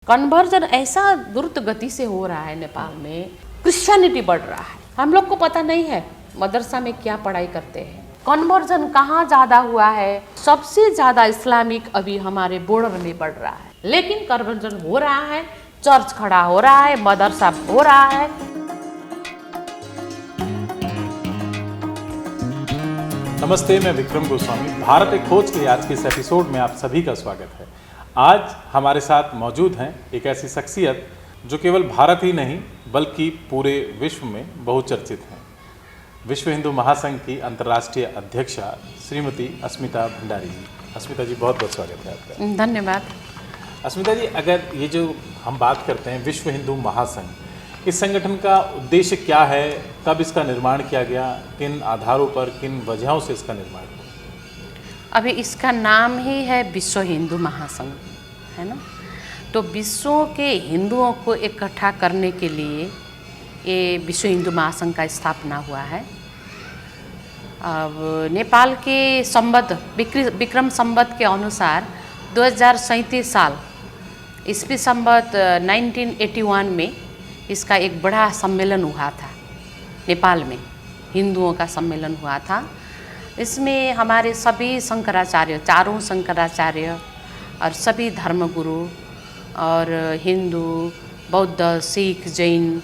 Conversion ऐसा द्रुत गति से हो रहा है नेपाल में, क्रिश्चियनिटी बढ़ रहा है। हम लोग को पता नहीं है मदरसा में क्या पढ़ाई करते हैं, कन्वर्जन कहाँ ज़्यादा हुआ है। सबसे ज़्यादा इस्लामिक अभी हमारे बॉर्डर में बढ़ रहा है, लेकिन कन्वर्जन हो रहा है, चर्च खड़ा हो रहा है, मदरसा हो रहा है। नमस्ते, मैं विक्रम गोस्वामी। भारत एक खोज के आज के इस एपिसोड में आप सभी का स्वागत है। आज हमारे साथ मौजूद हैं एक ऐसी शख्सियत जो केवल भारत ही नहीं बल्कि पूरे विश्व में बहुचर्चित हैं। विश्व हिंदू महासंघ की अंतर्राष्ट्रीय अध्यक्षा श्रीमती अस्मिता भंडारी जी। अस्मिता जी, बहुत बहुत स्वागत है आपका। धन्यवाद। अस्मिता जी, अगर ये जो हम बात करते हैं विश्व हिंदू महासंघ, इस संगठन का उद्देश्य क्या है, कब इसका निर्माण किया गया, किन आधारों पर, किन वजहों से इसका निर्माण हुआ? अभी इसका नाम ही है विश्व हिंदू महासंघ, है ना। तो विश्व के हिंदुओं को इकट्ठा करने के लिए ये विश्व हिंदू महासंघ का स्थापना हुआ है। अब नेपाल के संवत विक्रम संवत के अनुसार 2037 साल ईस्वी संवत 1981 में इसका एक बड़ा सम्मेलन हुआ था। नेपाल में हिंदुओं का सम्मेलन हुआ था। इसमें हमारे सभी शंकराचार्य, चारों शंकराचार्य और सभी धर्मगुरु और हिंदू, बौद्ध, सिख, जैन,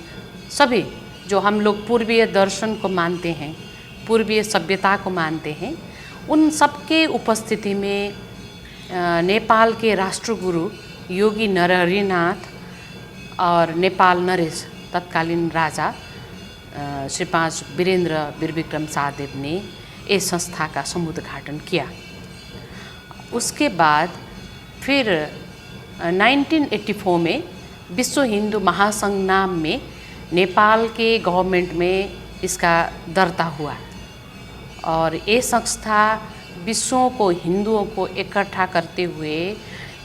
सभी जो हम लोग पूर्वीय दर्शन को मानते हैं, पूर्वीय सभ्यता को मानते हैं, उन सबके उपस्थिति में नेपाल के राष्ट्रगुरु योगी नरहरिनाथ और नेपाल नरेश तत्कालीन राजा श्री 5 वीरेंद्र वीरविक्रम शाहदेव ने इस संस्था का समुद्घाटन किया। उसके बाद फिर 1984 में विश्व हिंदू महासंघ नाम में नेपाल के गवर्नमेंट में इसका दर्ता हुआ और ये संस्था विश्वों को, हिंदुओं को इकट्ठा करते हुए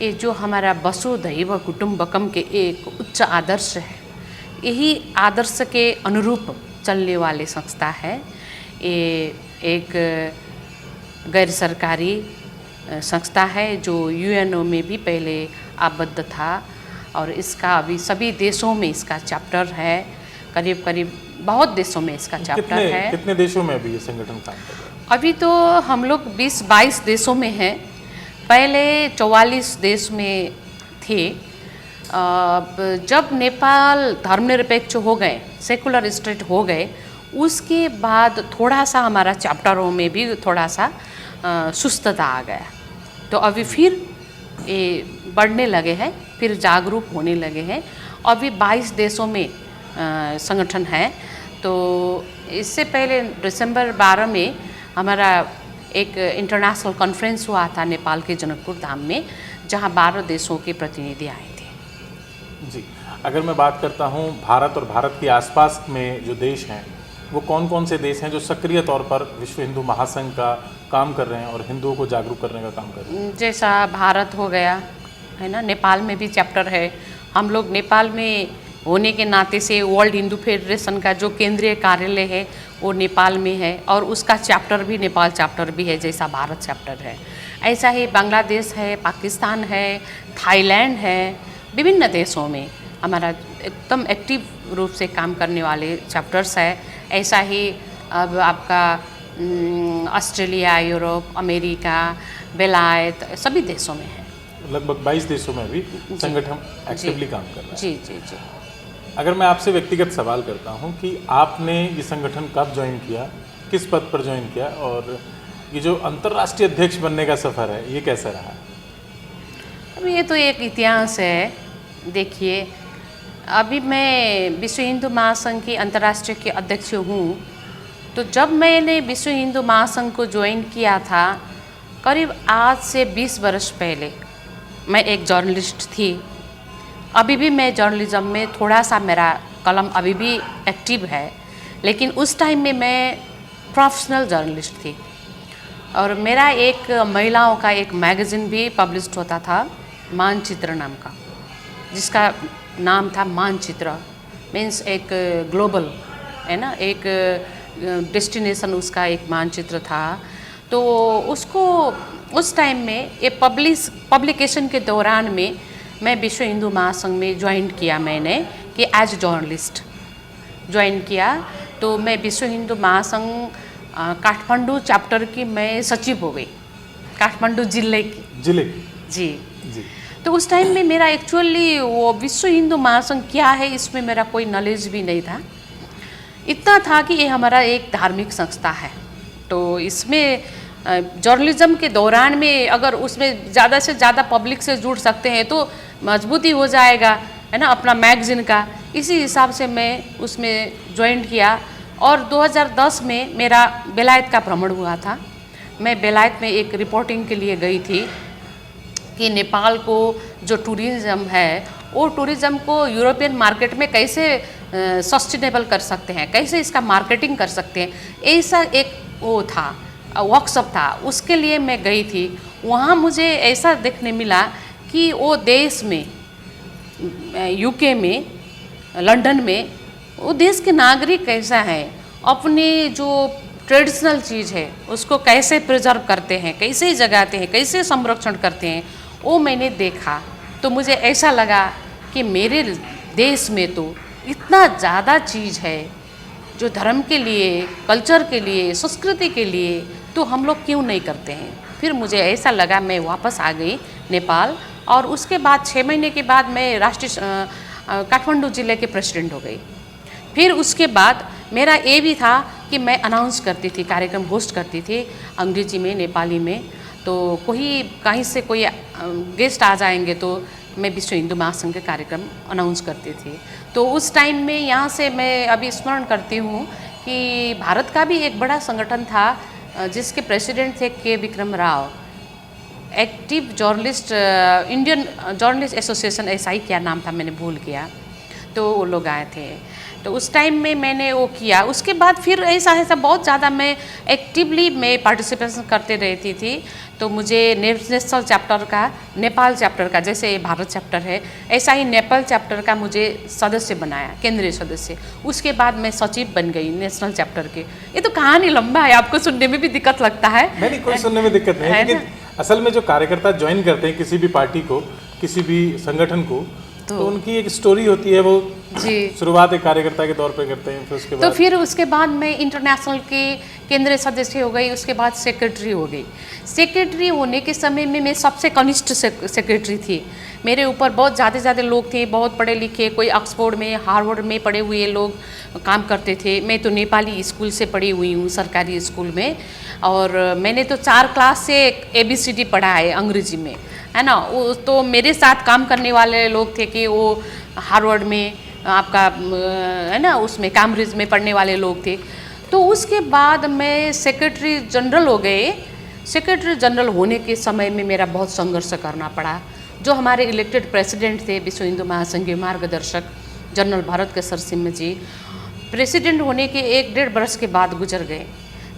ये जो हमारा वसुधैव कुटुंबकम के एक उच्च आदर्श है, यही आदर्श के अनुरूप चलने वाली संस्था है। ये एक गैर सरकारी संस्था है जो यूएनओ में भी पहले आबद्ध था और इसका अभी सभी देशों में इसका चैप्टर है। करीब करीब बहुत देशों में इसका चैप्टर है। कितने देशों में अभी ये संगठन काम कर रहा है? अभी तो हम लोग 20-22 देशों में हैं। पहले 44 देश में थे। जब नेपाल धर्मनिरपेक्ष हो गए, सेकुलर स्टेट हो गए, उसके बाद थोड़ा सा हमारा चैप्टरों में भी थोड़ा सा सुस्तता आ गया। तो अभी फिर ये बढ़ने लगे हैं, फिर जागरूक होने लगे हैं। अभी 22 देशों में संगठन है। तो इससे पहले दिसंबर 12 में हमारा एक इंटरनेशनल कॉन्फ्रेंस हुआ था नेपाल के जनकपुर धाम में, जहां 12 देशों के प्रतिनिधि आए थे। जी, अगर मैं बात करता हूं भारत और भारत के आसपास में जो देश हैं, वो कौन कौन से देश हैं जो सक्रिय तौर पर विश्व हिंदू महासंघ का काम कर रहे हैं और हिंदुओं को जागरूक करने का काम कर रहे हैं? जैसा भारत हो गया, है ना, नेपाल में भी चैप्टर है। हम लोग नेपाल में होने के नाते से वर्ल्ड हिंदू फेडरेशन का जो केंद्रीय कार्यालय है वो नेपाल में है और उसका चैप्टर भी नेपाल चैप्टर भी है, जैसा भारत चैप्टर है। ऐसा ही बांग्लादेश है, पाकिस्तान है, थाईलैंड है, विभिन्न देशों में हमारा एकदम एक्टिव रूप से काम करने वाले चैप्टर्स है। ऐसा ही अब आपका ऑस्ट्रेलिया, यूरोप, अमेरिका, बेलायत, सभी देशों में है। लगभग 22 देशों में भी संगठन एक्टिवली काम कर रहा है। जी जी जी। अगर मैं आपसे व्यक्तिगत सवाल करता हूं कि आपने ये संगठन कब ज्वाइन किया, किस पद पर ज्वाइन किया, और ये जो अंतर्राष्ट्रीय अध्यक्ष बनने का सफ़र है ये कैसा रहा? अब ये तो एक इतिहास है। देखिए, अभी मैं विश्व हिंदू महासंघ की अंतर्राष्ट्रीय के अध्यक्ष हूँ। तो जब मैंने विश्व हिंदू महासंघ को ज्वाइन किया था, करीब आज से 20 वर्ष पहले, मैं एक जर्नलिस्ट थी। अभी भी मैं जर्नलिज्म में थोड़ा सा मेरा कलम अभी भी एक्टिव है, लेकिन उस टाइम में मैं प्रोफेशनल जर्नलिस्ट थी और मेरा एक महिलाओं का एक मैगज़ीन भी पब्लिश्ड होता था, मानचित्र नाम का, जिसका नाम था मानचित्र। मीन्स एक ग्लोबल, है ना, एक डेस्टिनेशन उसका एक मानचित्र था। तो उसको उस टाइम में ये पब्लिकेशन के दौरान में मैं विश्व हिंदू महासंघ में ज्वाइन किया मैंने कि एज जर्नलिस्ट ज्वाइन किया। तो मैं विश्व हिंदू महासंघ काठमांडू चैप्टर की मैं सचिव हो गई, काठमांडू जिले की जी। जी। तो उस टाइम में मेरा एक्चुअली वो विश्व हिंदू महासंघ क्या है इसमें मेरा कोई नॉलेज भी नहीं था। इतना था कि ये हमारा एक धार्मिक संस्था है, तो इसमें जर्नलिज्म के दौरान में अगर उसमें ज़्यादा से ज़्यादा पब्लिक से जुड़ सकते हैं तो मजबूती हो जाएगा, है ना, अपना मैगज़ीन का। इसी हिसाब से मैं उसमें ज्वाइन किया। और 2010 में मेरा बेलायत का भ्रमण हुआ था। मैं बेलायत में एक रिपोर्टिंग के लिए गई थी कि नेपाल को जो टूरिज़्म है वो टूरिज़्म को यूरोपियन मार्केट में कैसे सस्टेनेबल कर सकते हैं, कैसे इसका मार्केटिंग कर सकते हैं, ऐसा एक वो था वर्कशॉप था। उसके लिए मैं गई थी। वहाँ मुझे ऐसा देखने मिला कि वो देश में यूके में, लंदन में, वो देश के नागरिक कैसा है, अपनी जो ट्रेडिशनल चीज़ है उसको कैसे प्रिजर्व करते हैं, कैसे जगाते हैं, कैसे संरक्षण करते हैं, वो मैंने देखा। तो मुझे ऐसा लगा कि मेरे देश में तो इतना ज़्यादा चीज़ है जो धर्म के लिए, कल्चर के लिए, संस्कृति के लिए, तो हम लोग क्यों नहीं करते हैं। फिर मुझे ऐसा लगा, मैं वापस आ गई नेपाल। और उसके बाद 6 महीने के बाद मैं राष्ट्रीय काठमांडू ज़िले के प्रेसिडेंट हो गई। फिर उसके बाद मेरा ये भी था कि मैं अनाउंस करती थी, कार्यक्रम होस्ट करती थी अंग्रेजी में, नेपाली में। तो कोई कहीं से कोई गेस्ट आ जाएंगे तो मैं विश्व हिंदू महासंघ के कार्यक्रम अनाउंस करती थी। तो उस टाइम में यहाँ से मैं अभी स्मरण करती हूँ कि भारत का भी एक बड़ा संगठन था जिसके प्रेसिडेंट थे के Vikram Rao, active journalist, Indian journalist association, ऐसा ही क्या नाम था, मैंने भूल गया। तो वो लोग आए थे। तो उस टाइम में मैंने वो किया। उसके बाद फिर ऐसा बहुत ज़्यादा मैं एक्टिवली मैं पार्टिसिपेशन करते रहती थी। तो मुझे नेशनल चैप्टर का, नेपाल चैप्टर का, जैसे भारत चैप्टर है ऐसा ही नेपाल चैप्टर का मुझे सदस्य बनाया, केंद्रीय सदस्य। उसके बाद मैं सचिव बन गई नेशनल चैप्टर के। ये तो कहानी लंबा है, आपको सुनने में भी दिक्कत लगता है। नहीं, कोई सुनने में दिक्कत नहीं है, लेकिन असल में जो कार्यकर्ता ज्वाइन करते हैं किसी भी पार्टी को, किसी भी संगठन को, तो उनकी एक स्टोरी होती है। वो जी शुरुआत एक कार्यकर्ता के तौर पे करते हैं, फिर उसके बाद मैं इंटरनेशनल के केंद्रीय सदस्य हो गई। उसके बाद सेक्रेटरी हो गई। सेक्रेटरी होने के समय में मैं सबसे कनिष्ठ सेक्रेटरी थी। मेरे ऊपर बहुत ज़्यादा लोग थे, बहुत पढ़े लिखे, कोई ऑक्सफोर्ड में, हार्वर्ड में पढ़े हुए लोग काम करते थे। मैं तो नेपाली स्कूल से पढ़ी हुई हूँ, सरकारी स्कूल में। और मैंने तो 4 क्लास से ABCD पढ़ा है अंग्रेजी में, है ना। वो तो मेरे साथ काम करने वाले लोग थे कि वो हार्वर्ड में आपका, है ना, उसमें कैम्ब्रिज में पढ़ने वाले लोग थे। तो उसके बाद मैं सेक्रेटरी जनरल हो गए। सेक्रेटरी जनरल होने के समय में मेरा बहुत संघर्ष करना पड़ा। जो हमारे इलेक्टेड प्रेसिडेंट थे विश्व हिंदू महासंघ के मार्गदर्शक जनरल भरत केशर सिंह जी, प्रेसिडेंट होने के 1-1.5 वर्ष के बाद गुजर गए।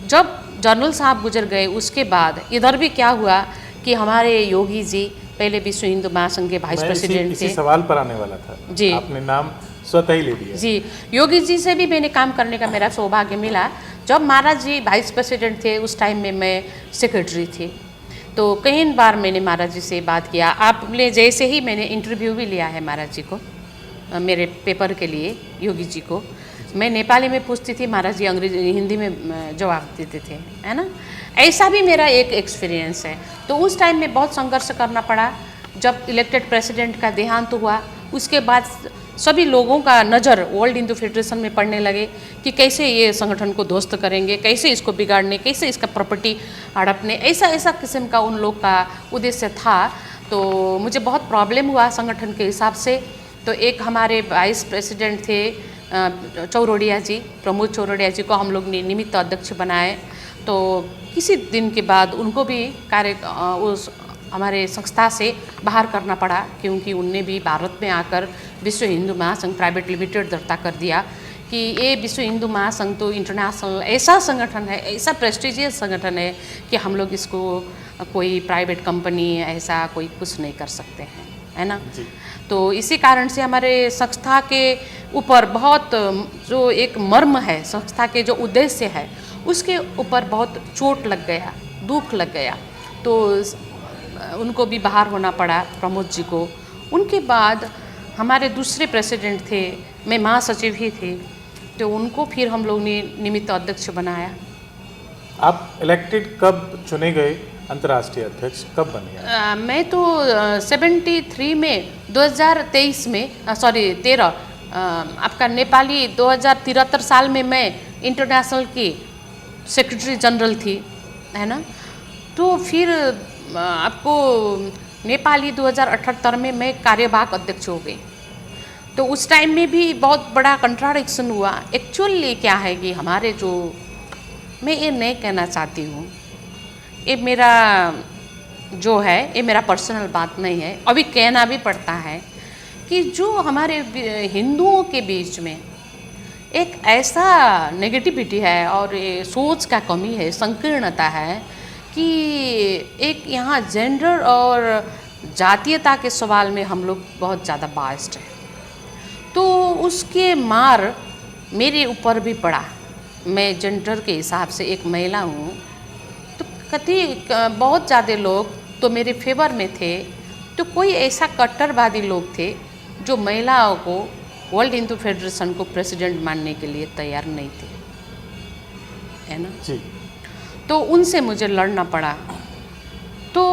जब जनरल साहब गुजर गए उसके बाद इधर भी क्या हुआ कि हमारे योगी जी पहले विश्व हिंदू महासंघ के वाइस प्रेसिडेंट थे। इसी सवाल पर आने वाला था जी, आपने नाम स्वतः ही ले लिया। जी, योगी जी से भी मैंने काम करने का मेरा सौभाग्य मिला। जब महाराज जी वाइस प्रेसिडेंट थे उस टाइम में मैं सेक्रेटरी थी। तो कई बार मैंने महाराज जी से बात किया। आपने जैसे ही मैंने इंटरव्यू भी लिया है महाराज जी को, मेरे पेपर के लिए, योगी जी को मैं नेपाली में पूछती थी, महाराज जी अंग्रेजी हिंदी में जवाब देते थे, है ना। ऐसा भी मेरा एक एक्सपीरियंस है। तो उस टाइम में बहुत संघर्ष करना पड़ा। जब इलेक्टेड प्रेसिडेंट का देहांत हुआ उसके बाद सभी लोगों का नज़र वर्ल्ड हिंदू फेडरेशन में पड़ने लगे कि कैसे ये संगठन को ध्वस्त करेंगे, कैसे इसको बिगाड़ने, कैसे इसका प्रॉपर्टी हड़पने, ऐसा किस्म का उन लोग का उद्देश्य था। तो मुझे बहुत प्रॉब्लम हुआ संगठन के हिसाब से। तो एक हमारे वाइस प्रेसिडेंट थे चौरोडिया जी, प्रमोद चौरोडिया जी को हम लोग ने निमित्त अध्यक्ष बनाए। तो किसी दिन के बाद उनको भी उस हमारे संस्था से बाहर करना पड़ा, क्योंकि उनने भी भारत में आकर विश्व हिंदू महासंघ प्राइवेट लिमिटेड दर्ता कर दिया कि ये विश्व हिंदू महासंघ तो इंटरनेशनल ऐसा संगठन है, ऐसा प्रेस्टिजियस संगठन है कि हम लोग इसको कोई प्राइवेट कंपनी ऐसा कोई कुछ नहीं कर सकते हैं, है ना। तो इसी कारण से हमारे संस्था के ऊपर बहुत जो एक मर्म है, संस्था के जो उद्देश्य है उसके ऊपर बहुत चोट लग गया, दुख लग गया। तो उनको भी बाहर होना पड़ा, प्रमोद जी को। उनके बाद हमारे दूसरे प्रेसिडेंट थे, मैं महासचिव ही थी, तो उनको फिर हम लोग ने निमित्त अध्यक्ष बनाया। आप इलेक्टेड कब चुने गए अंतर्राष्ट्रीय अध्यक्ष, कब बने? मैं तो 73 में 2023 में 13 आपका नेपाली 2073 साल में मैं इंटरनेशनल की सेक्रेटरी जनरल थी, है ना। तो फिर आपको नेपाली 2078 में मैं कार्यवाहक अध्यक्ष हो गई। तो उस टाइम में भी बहुत बड़ा कंट्राडिक्शन हुआ। एक्चुअली क्या है कि हमारे जो, मैं ये नहीं कहना चाहती हूँ, ये मेरा जो है ये मेरा पर्सनल बात नहीं है, अभी कहना भी पड़ता है कि जो हमारे हिंदुओं के बीच में एक ऐसा नेगेटिविटी है और ये सोच का कमी है, संकीर्णता है कि एक यहाँ जेंडर और जातीयता के सवाल में हम लोग बहुत ज़्यादा बाइस्ड हैं। तो उसके मार मेरे ऊपर भी पड़ा। मैं जेंडर के हिसाब से एक महिला हूँ, तो बहुत ज़्यादा लोग तो मेरे फेवर में थे, तो कोई ऐसा कट्टरवादी लोग थे जो महिलाओं को वर्ल्ड हिंदू फेडरेशन को प्रेसिडेंट मानने के लिए तैयार नहीं थे, है ना जी। तो उनसे मुझे लड़ना पड़ा। तो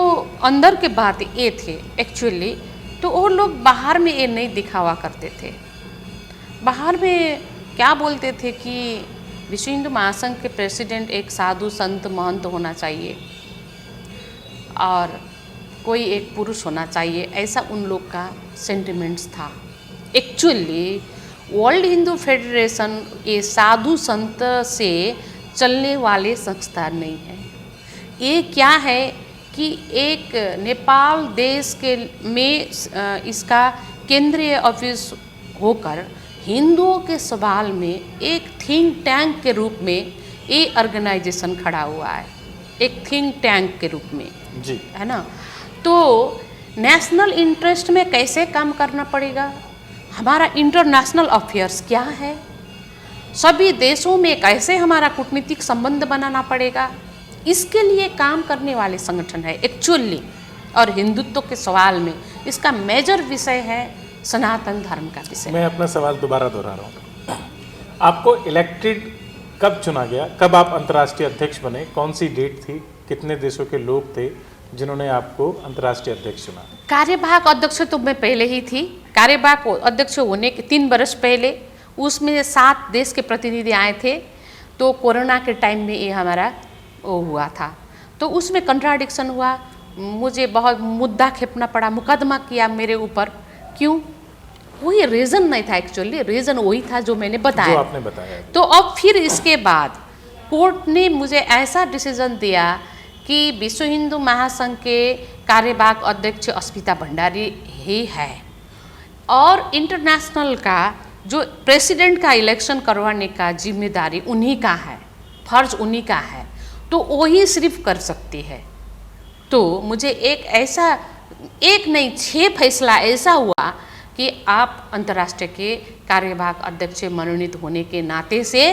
अंदर के बात ये थे एक्चुअली, तो वो लोग बाहर में ये नहीं दिखावा करते थे। बाहर में क्या बोलते थे कि विश्व हिंदू महासंघ के प्रेसिडेंट एक साधु संत महंत होना चाहिए और कोई एक पुरुष होना चाहिए, ऐसा उन लोग का सेंटिमेंट्स था। एक्चुअली वर्ल्ड हिंदू फेडरेशन ये साधु संत से चलने वाले संस्था नहीं है। ये क्या है कि एक नेपाल देश के में इसका केंद्रीय ऑफिस होकर हिंदुओं के सवाल में एक थिंक टैंक के रूप में ये ऑर्गेनाइजेशन खड़ा हुआ है, एक थिंक टैंक के रूप में जी, है ना। तो नेशनल इंटरेस्ट में कैसे काम करना पड़ेगा, हमारा इंटरनेशनल अफेयर्स क्या है, सभी देशों में कैसे हमारा कूटनीतिक संबंध बनाना पड़ेगा, इसके लिए काम करने वाले संगठन है एक्चुअली। और हिंदुत्व के सवाल में इसका मेजर विषय है सनातन धर्म का विषय। मैं अपना सवाल दोबारा दोहरा रहा हूँ। आपको इलेक्टेड कब चुना गया, कब आप अंतर्राष्ट्रीय अध्यक्ष बने, कौन सी डेट थी, कितने देशों के लोग थे जिन्होंने आपको अंतर्राष्ट्रीय अध्यक्ष चुना? कार्यवाहक अध्यक्ष तो मैं पहले ही थी। कार्यवाहक अध्यक्ष होने के 3 वर्ष पहले उसमें 7 देश के प्रतिनिधि आए थे। तो कोरोना के टाइम में ये हमारा वो हुआ था, तो उसमें कंट्राडिक्शन हुआ, मुझे बहुत मुद्दा खेपना पड़ा, मुकदमा किया मेरे ऊपर। क्यों? कोई रीज़न नहीं था एक्चुअली, रीज़न वही था जो मैंने बताया, जो आपने बताया। तो अब फिर इसके बाद कोर्ट ने मुझे ऐसा डिसीजन दिया कि विश्व हिंदू महासंघ के कार्यवाहक अध्यक्ष अस्मिता भंडारी ही है और इंटरनेशनल का जो प्रेसिडेंट का इलेक्शन करवाने का जिम्मेदारी उन्हीं का है, फर्ज उन्हीं का है, तो वही सिर्फ कर सकती है। तो मुझे एक ऐसा, एक नहीं 6 फैसला ऐसा हुआ कि आप अंतर्राष्ट्रीय के कार्यवाहक अध्यक्ष मनोनीत होने के नाते से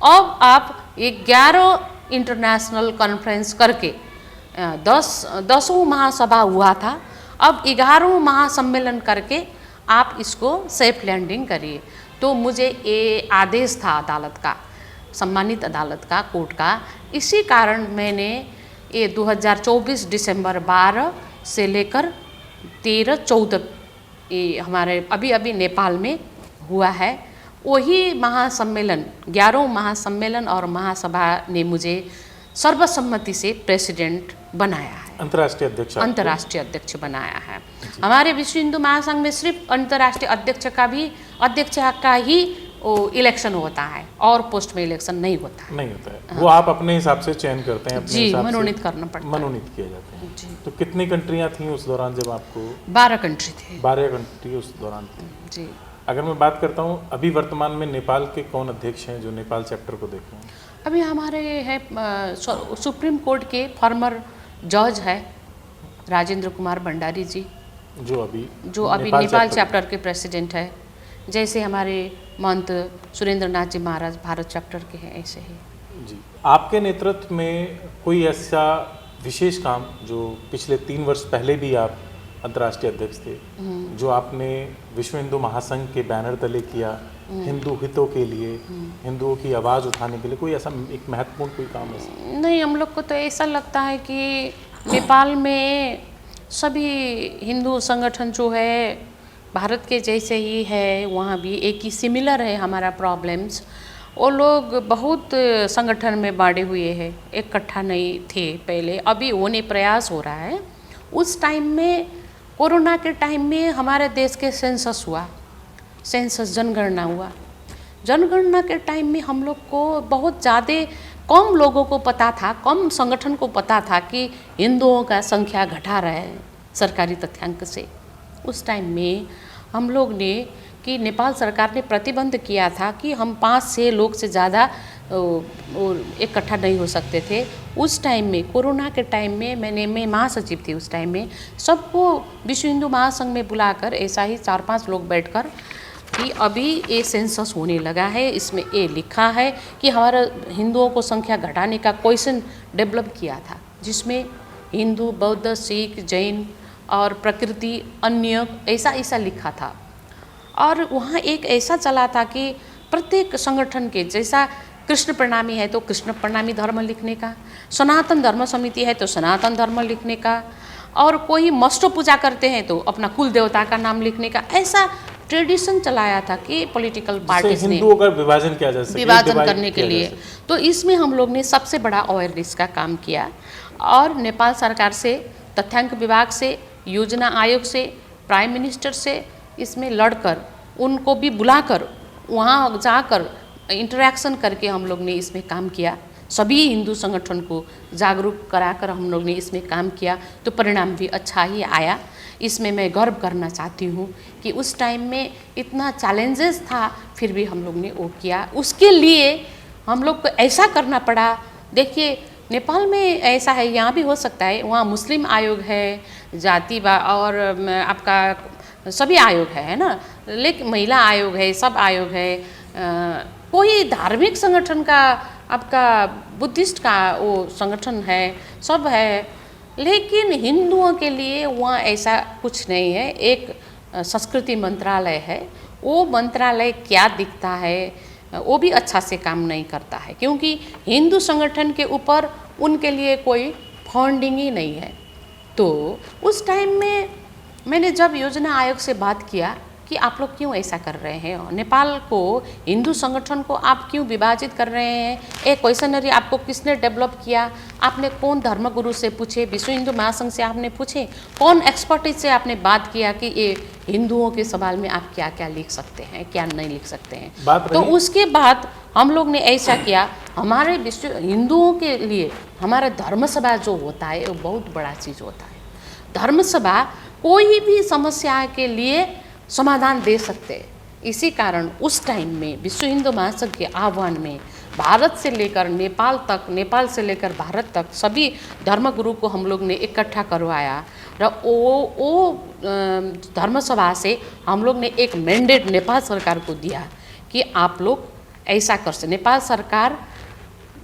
अब आप 11 इंटरनेशनल कॉन्फ्रेंस करके 10वां महासभा हुआ था, अब 11वां महासम्मेलन करके आप इसको सेफ लैंडिंग करिए। तो मुझे ये आदेश था अदालत का, सम्मानित अदालत का, कोर्ट का। इसी कारण मैंने ये 2024 दिसंबर 12 से लेकर 13-14 ये हमारे अभी नेपाल में हुआ है, वही महासम्मेलन 11वां महासम्मेलन और महासभा ने मुझे सर्वसम्मति से प्रेसिडेंट बनाया है, अंतर्राष्ट्रीय अध्यक्ष बनाया है। हमारे विश्व हिंदू महासंघ में सिर्फ अंतर्राष्ट्रीय अध्यक्ष का ही इलेक्शन होता है और पोस्ट में इलेक्शन नहीं होता है। हाँ। वो आप अपने हिसाब से चयन करते हैं, अपने जी, हिसाब मनोनीत करना पड़ता है, मनोनीत किए जाते हैं जी। तो कितनी कंट्रियां थीं उस दौरान जब आपको? 12 कंट्री थे। 12 कंट्री उस दौरान थी जी। अगर मैं बात करता हूँ अभी वर्तमान में नेपाल के कौन अध्यक्ष हैं जो नेपाल चैप्टर को देखें? अभी हमारे हैं सुप्रीम कोर्ट के फॉर्मर जज है राजेंद्र कुमार भंडारी जी, जो अभी नेपाल चैप्टर के प्रेसिडेंट है। जैसे हमारे महंत सुरेंद्र नाथ जी महाराज भारत चैप्टर के हैं, ऐसे ही। जी, आपके नेतृत्व में कोई ऐसा विशेष काम जो पिछले 3 वर्ष पहले भी आप अंतर्राष्ट्रीय अध्यक्ष थे, जो आपने विश्व हिंदू महासंघ के बैनर तले किया, हिंदू हितों के लिए, हिंदुओं की आवाज़ उठाने के लिए, कोई ऐसा एक महत्वपूर्ण कोई काम है? नहीं, हम लोग को तो ऐसा लगता है कि नेपाल में सभी हिंदू संगठन जो है भारत के जैसे ही है, वहाँ भी एक ही सिमिलर है हमारा प्रॉब्लम्स। वो लोग बहुत संगठन में बांटे हुए हैं, इकट्ठा नहीं थे पहले, अभी होने प्रयास हो रहा है। उस टाइम में कोरोना के टाइम में हमारे देश के सेंसस हुआ, सेंसस जनगणना हुआ। जनगणना के टाइम में हम लोग को बहुत ज़्यादा कम लोगों को पता था, कम संगठन को पता था कि हिंदुओं का संख्या घटा रहा है सरकारी तथ्यांक से। उस टाइम में हम लोग ने कि नेपाल सरकार ने प्रतिबंध किया था कि हम 5-6 लोग से ज़्यादा इकट्ठा नहीं हो सकते थे। उस टाइम में कोरोना के टाइम में मैं महासचिव थी उस टाइम में, सबको विश्व हिंदू महासंघ में बुलाकर ऐसा ही 4-5 लोग बैठकर कि अभी ये सेंसस होने लगा है, इसमें ये लिखा है कि हमारा हिंदुओं को संख्या घटाने का क्वेश्चन डेवलप किया था, जिसमें हिंदू, बौद्ध, सिख, जैन और प्रकृति अन्य ऐसा लिखा था। और वहाँ एक ऐसा चला था कि प्रत्येक संगठन के, जैसा कृष्ण प्रणामी है तो कृष्ण प्रणामी धर्म लिखने का, सनातन धर्म समिति है तो सनातन धर्म लिखने का, और कोई मष्टो पूजा करते हैं तो अपना कुल देवता का नाम लिखने का, ऐसा ट्रेडिशन चलाया था कि पॉलिटिकल पार्टीज ने हिंदुओं का विभाजन किया जा सके, विभाजन करने के लिए। तो इसमें हम लोग ने सबसे बड़ा अवेयरनेस का काम किया और नेपाल सरकार से, तथ्यांक विभाग से, योजना आयोग से, प्राइम मिनिस्टर से इसमें लड़कर, उनको भी बुलाकर वहाँ जाकर इंटरेक्शन करके हम लोग ने इसमें काम किया। सभी हिंदू संगठन को जागरूक कराकर हम लोग ने इसमें काम किया, तो परिणाम भी अच्छा ही आया। इसमें मैं गर्व करना चाहती हूँ कि उस टाइम में इतना चैलेंजेस था, फिर भी हम लोग ने वो किया। उसके लिए हम लोग को ऐसा करना पड़ा। देखिए नेपाल में ऐसा है, यहाँ भी हो सकता है, वहाँ मुस्लिम आयोग है, जाति और आपका सभी आयोग है ना, लेकिन महिला आयोग है, सब आयोग है, कोई धार्मिक संगठन का, आपका बुद्धिस्ट का वो संगठन है, सब है, लेकिन हिंदुओं के लिए वहाँ ऐसा कुछ नहीं है। एक संस्कृति मंत्रालय है, वो मंत्रालय क्या दिखता है वो भी अच्छा से काम नहीं करता है, क्योंकि हिंदू संगठन के ऊपर उनके लिए कोई फंडिंग ही नहीं है। तो उस टाइम में मैंने जब योजना आयोग से बात किया कि आप लोग क्यों ऐसा कर रहे हैं, नेपाल को, हिंदू संगठन को आप क्यों विभाजित कर रहे हैं, एक क्वेश्चनरी आपको किसने डेवलप किया, आपने कौन धर्मगुरु से पूछे, विश्व हिंदू महासंघ से आपने पूछे, कौन एक्सपर्टीज से आपने बात किया कि ये हिंदुओं के सवाल में आप क्या क्या लिख सकते हैं, क्या नहीं लिख सकते हैं। तो उसके बाद हम लोग ने ऐसा किया, हमारे विश्व हिंदुओं के लिए हमारा धर्मसभा जो होता है वो बहुत बड़ा चीज़ होता है। धर्मसभा कोई भी समस्या के लिए समाधान दे सकते हैं। इसी कारण उस टाइम में विश्व हिंदू महासंघ के आह्वान में भारत से लेकर नेपाल तक, नेपाल से लेकर भारत तक सभी धर्मगुरु को हम लोग ने इकट्ठा करवाया र वो धर्मसभा से हम लोग ने एक मैंडेट नेपाल सरकार को दिया कि आप लोग ऐसा कर सकते। नेपाल सरकार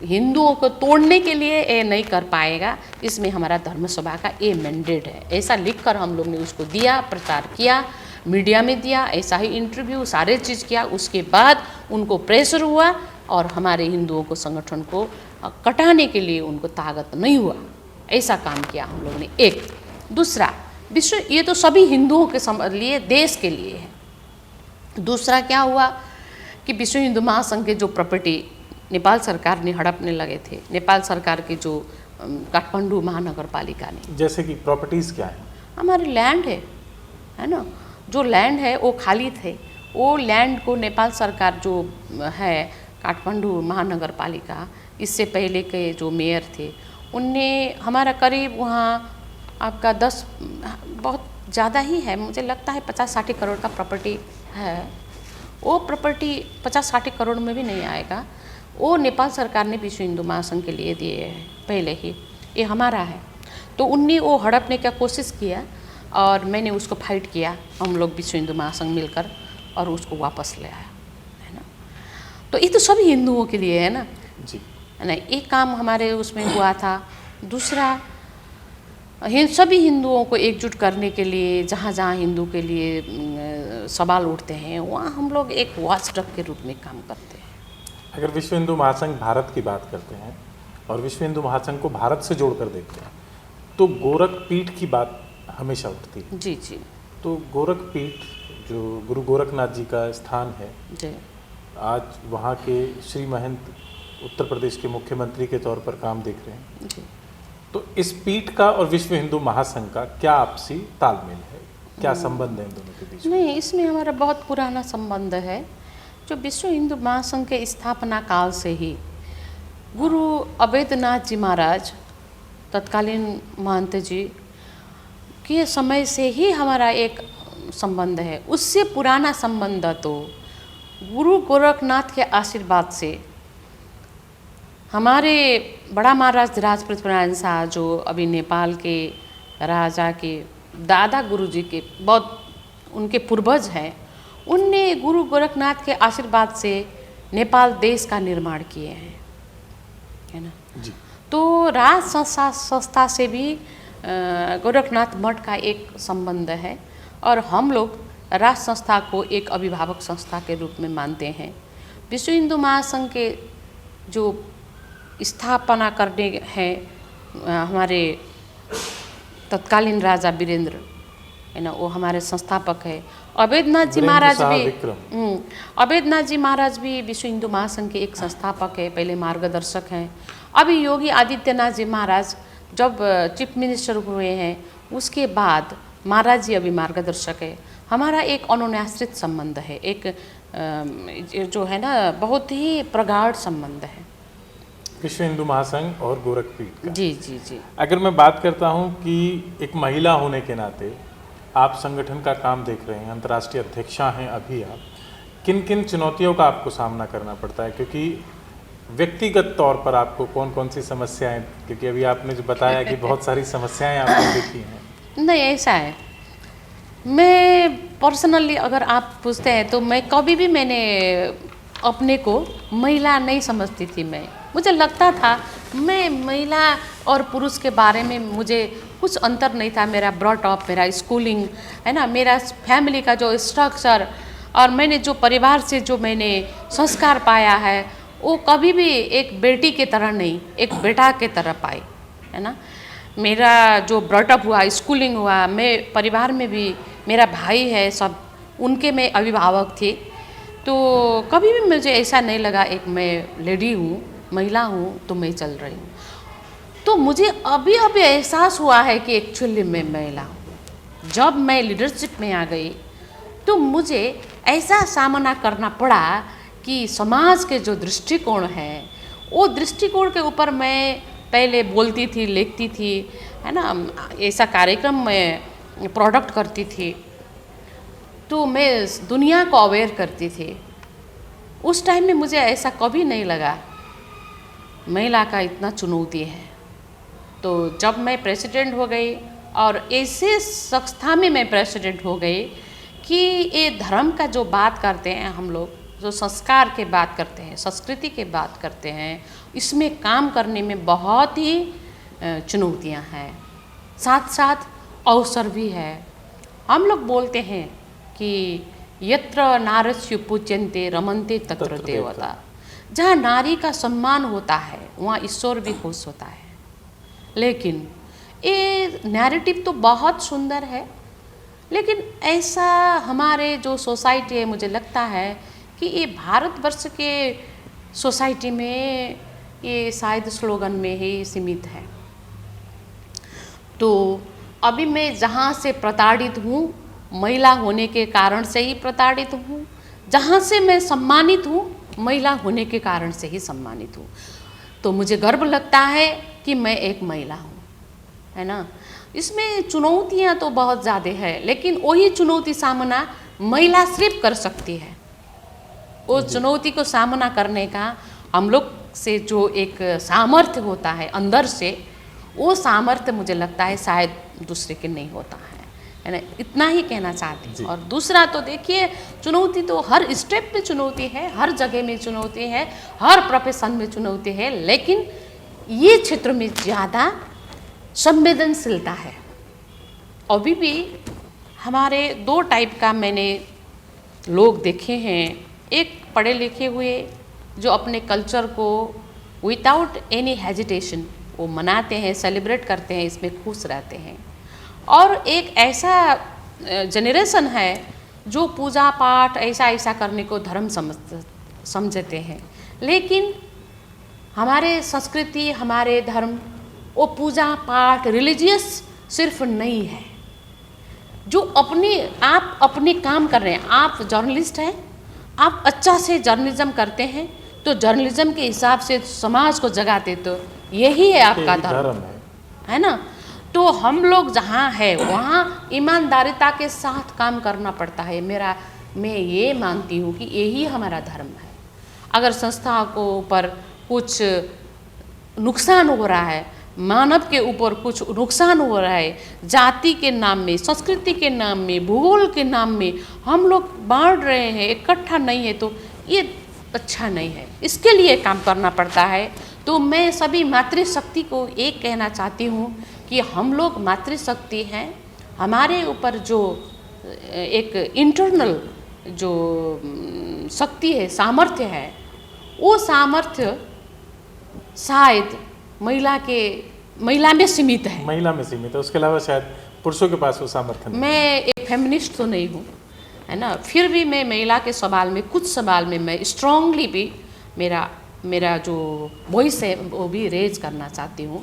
हिंदुओं को तोड़ने के लिए ये नहीं कर पाएगा, इसमें हमारा धर्मसभा का ये मैंडेट है। ऐसा लिखकर हम लोग ने उसको दिया, प्रचार किया, मीडिया में दिया, ऐसा ही इंटरव्यू सारे चीज़ किया। उसके बाद उनको प्रेशर हुआ और हमारे हिंदुओं को, संगठन को कटाने के लिए उनको ताकत नहीं हुआ। ऐसा काम किया हम लोगों ने। एक दूसरा विश्व, ये तो सभी हिंदुओं के लिए, देश के लिए है। दूसरा क्या हुआ कि विश्व हिंदू महासंघ के जो प्रॉपर्टी नेपाल सरकार ने हड़पने लगे थे, नेपाल सरकार के जो काठमांडू महानगर पालिका ने, जैसे कि प्रॉपर्टीज़ क्या है, हमारे लैंड है ना, जो लैंड है वो खाली थे, वो लैंड को नेपाल सरकार जो है काठमांडू महानगर पालिका, इससे पहले के जो मेयर थे उनने हमारा करीब वहाँ आपका 10, बहुत ज़्यादा ही है, मुझे लगता है 50-60 करोड़ का प्रॉपर्टी है। वो प्रॉपर्टी 50-60 करोड़ में भी नहीं आएगा, वो नेपाल सरकार ने विश्व हिंदू महासंघ के लिए दिए हैं पहले ही, ये हमारा है। तो उनने वो हड़पने का कोशिश किया और मैंने उसको फाइट किया, हम लोग विश्व हिंदू महासंघ मिलकर, और उसको वापस ले आया, है ना। तो ये तो सभी हिंदुओं के लिए है ना जी, है ना। एक काम हमारे उसमें हुआ था। दूसरा सभी हिंदुओं को एकजुट करने के लिए जहाँ जहाँ हिंदू के लिए सवाल उठते हैं वहाँ हम लोग एक वॉचडॉग के रूप में काम करते हैं। अगर विश्व हिंदू महासंघ भारत की बात करते हैं और विश्व हिंदू महासंघ को भारत से जोड़कर देखते हैं तो गोरखपीठ की बात हमेशा उठती है। जी जी। तो गोरखपीठ जो गुरु गोरखनाथ जी का स्थान है जी। आज वहाँ के श्री महंत उत्तर प्रदेश के मुख्यमंत्री के तौर पर काम देख रहे हैं। जी। तो इस पीठ का और विश्व हिंदू महासंघ का क्या आपसी तालमेल है, क्या संबंध है इन दोनों के बीच में? नहीं, इसमें हमारा बहुत पुराना संबंध है। जो विश्व हिंदू महासंघ के स्थापना काल से ही गुरु अवैधनाथ जी महाराज तत्कालीन महंत जी के समय से ही हमारा एक संबंध है। उससे पुराना संबंध तो गुरु गोरखनाथ के आशीर्वाद से हमारे बड़ा महाराज धीराज पृथ्वीनारायण शाह जो अभी नेपाल के राजा के दादा गुरुजी के बहुत उनके पूर्वज हैं, उनने गुरु गोरखनाथ के आशीर्वाद से नेपाल देश का निर्माण किए हैं, है ना जी। तो राज संस्था से भी गोरखनाथ मठ का एक संबंध है और हम लोग राज संस्था को एक अभिभावक संस्था के रूप में मानते हैं। विश्व हिंदू महासंघ के जो स्थापना करने हैं हमारे तत्कालीन राजा वीरेंद्र, है ना, वो हमारे संस्थापक है। अवैधनाथ जी महाराज भी अवैधनाथ जी महाराज भी विश्व हिंदू महासंघ के एक संस्थापक है, पहले मार्गदर्शक हैं। अभी योगी आदित्यनाथ जी महाराज जब चीफ मिनिस्टर हुए हैं उसके बाद महाराज जी अभी मार्गदर्शक है। हमारा एक अनुन्याश्रित संबंध है, एक जो है ना बहुत ही प्रगाढ़ संबंध है विश्व हिंदू महासंघ और गोरखपीठ का। जी जी जी। अगर मैं बात करता हूं कि एक महिला होने के नाते आप संगठन का काम देख रहे हैं, अंतर्राष्ट्रीय अध्यक्षा हैं अभी आप, किन किन चुनौतियों का आपको सामना करना पड़ता है? क्योंकि व्यक्तिगत तौर पर आपको कौन कौन सी समस्याएं, क्योंकि अभी आपने जो बताया कि बहुत सारी समस्याएं आपने देखी हैं। नहीं, ऐसा है, मैं पर्सनली अगर आप पूछते हैं तो मैं कभी भी मैंने अपने को महिला नहीं समझती थी। मुझे लगता था मैं महिला और पुरुष के बारे में मुझे कुछ अंतर नहीं था। मेरा ब्रॉट अप, मेरा स्कूलिंग, है ना, मेरा फैमिली का जो स्ट्रक्चर और मैंने जो परिवार से जो मैंने संस्कार पाया है वो कभी भी एक बेटी के तरह नहीं, एक बेटा के तरह पाई, है ना। मेरा जो ब्रॉटअप हुआ, स्कूलिंग हुआ, मैं परिवार में भी मेरा भाई है, सब उनके मैं अभिभावक थी, तो कभी भी मुझे ऐसा नहीं लगा एक मैं लेडी हूँ, महिला हूँ तो मैं चल रही हूँ। तो मुझे अभी अभी एहसास हुआ है कि एक्चुअली मैं महिला हूँ। जब मैं लीडरशिप में आ गई तो मुझे ऐसा सामना करना पड़ा कि समाज के जो दृष्टिकोण है वो दृष्टिकोण के ऊपर मैं पहले बोलती थी, लिखती थी, है ना, ऐसा कार्यक्रम मैं प्रोडक्ट करती थी, तो मैं दुनिया को अवेयर करती थी। उस टाइम में मुझे ऐसा कभी नहीं लगा महिला का इतना चुनौती है। तो जब मैं प्रेसिडेंट हो गई और ऐसे संस्था में मैं प्रेसिडेंट हो गई कि ये धर्म का जो बात करते हैं हम लोग, जो संस्कार के बात करते हैं, संस्कृति के बात करते हैं, इसमें काम करने में बहुत ही चुनौतियां हैं, साथ साथ अवसर भी है। हम लोग बोलते हैं कि यत्र नारस्यु पूज्यन्ते रमन्ते तत्र देवता। जहाँ नारी का सम्मान होता है वहाँ ईश्वर भी खुश होता है। लेकिन ये नैरेटिव तो बहुत सुंदर है, लेकिन ऐसा हमारे जो सोसाइटी है, मुझे लगता है कि ये भारतवर्ष के सोसाइटी में ये शायद स्लोगन में ही सीमित है। तो अभी मैं जहाँ से प्रताड़ित हूँ, महिला होने के कारण से ही प्रताड़ित हूँ, जहाँ से मैं सम्मानित हूँ, महिला होने के कारण से ही सम्मानित हूँ। तो मुझे गर्व लगता है कि मैं एक महिला हूँ, है ना। इसमें चुनौतियाँ तो बहुत ज़्यादा है, लेकिन वही चुनौती सामना महिला सिर्फ कर सकती है। उस चुनौती को सामना करने का हम लोग से जो एक सामर्थ्य होता है अंदर से, वो सामर्थ्य मुझे लगता है शायद दूसरे के नहीं होता है ना। इतना ही कहना चाहती हूँ। और दूसरा तो देखिए, चुनौती तो हर स्टेप में चुनौती है, हर जगह में चुनौती है, हर प्रोफेशन में चुनौती है, लेकिन ये क्षेत्र में ज़्यादा संवेदनशीलता है। अभी भी हमारे दो टाइप का मैंने लोग देखे हैं। एक पढ़े लिखे हुए जो अपने कल्चर को विदाउट एनी हेजिटेशन वो मनाते हैं, सेलिब्रेट करते हैं, इसमें खुश रहते हैं। और एक ऐसा जनरेशन है जो पूजा पाठ ऐसा ऐसा करने को धर्म समझते हैं। लेकिन हमारे संस्कृति, हमारे धर्म, वो पूजा पाठ रिलीजियस सिर्फ नहीं है। जो आप अपने काम कर रहे हैं, आप जर्नलिस्ट हैं, आप अच्छा से जर्नलिज्म करते हैं, तो जर्नलिज्म के हिसाब से समाज को जगाते, तो यही है आपका धर्म, है ना। तो हम लोग जहाँ है वहाँ ईमानदारिता के साथ काम करना पड़ता है। मैं ये मानती हूँ कि यही हमारा धर्म है। अगर संस्था को ऊपर कुछ नुकसान हो रहा है, मानव के ऊपर कुछ नुकसान हो रहा है, जाति के नाम में, संस्कृति के नाम में, भूगोल के नाम में हम लोग बांट रहे हैं, इकट्ठा नहीं है, तो ये अच्छा नहीं है। इसके लिए काम करना पड़ता है। तो मैं सभी मातृशक्ति को एक कहना चाहती हूँ कि हम लोग मातृशक्ति हैं। हमारे ऊपर जो एक इंटरनल जो शक्ति है, सामर्थ्य है, वो सामर्थ्य शायद महिला में सीमित है। महिला में सीमित है, उसके अलावा शायद पुरुषों के पास वो सामर्थ्य नहीं। मैं एक फेमिनिस्ट तो नहीं हूँ, है ना, फिर भी मैं महिला के सवाल में, कुछ सवाल में मैं स्ट्रांगली भी मेरा जो वॉइस है वो भी रेज करना चाहती हूँ।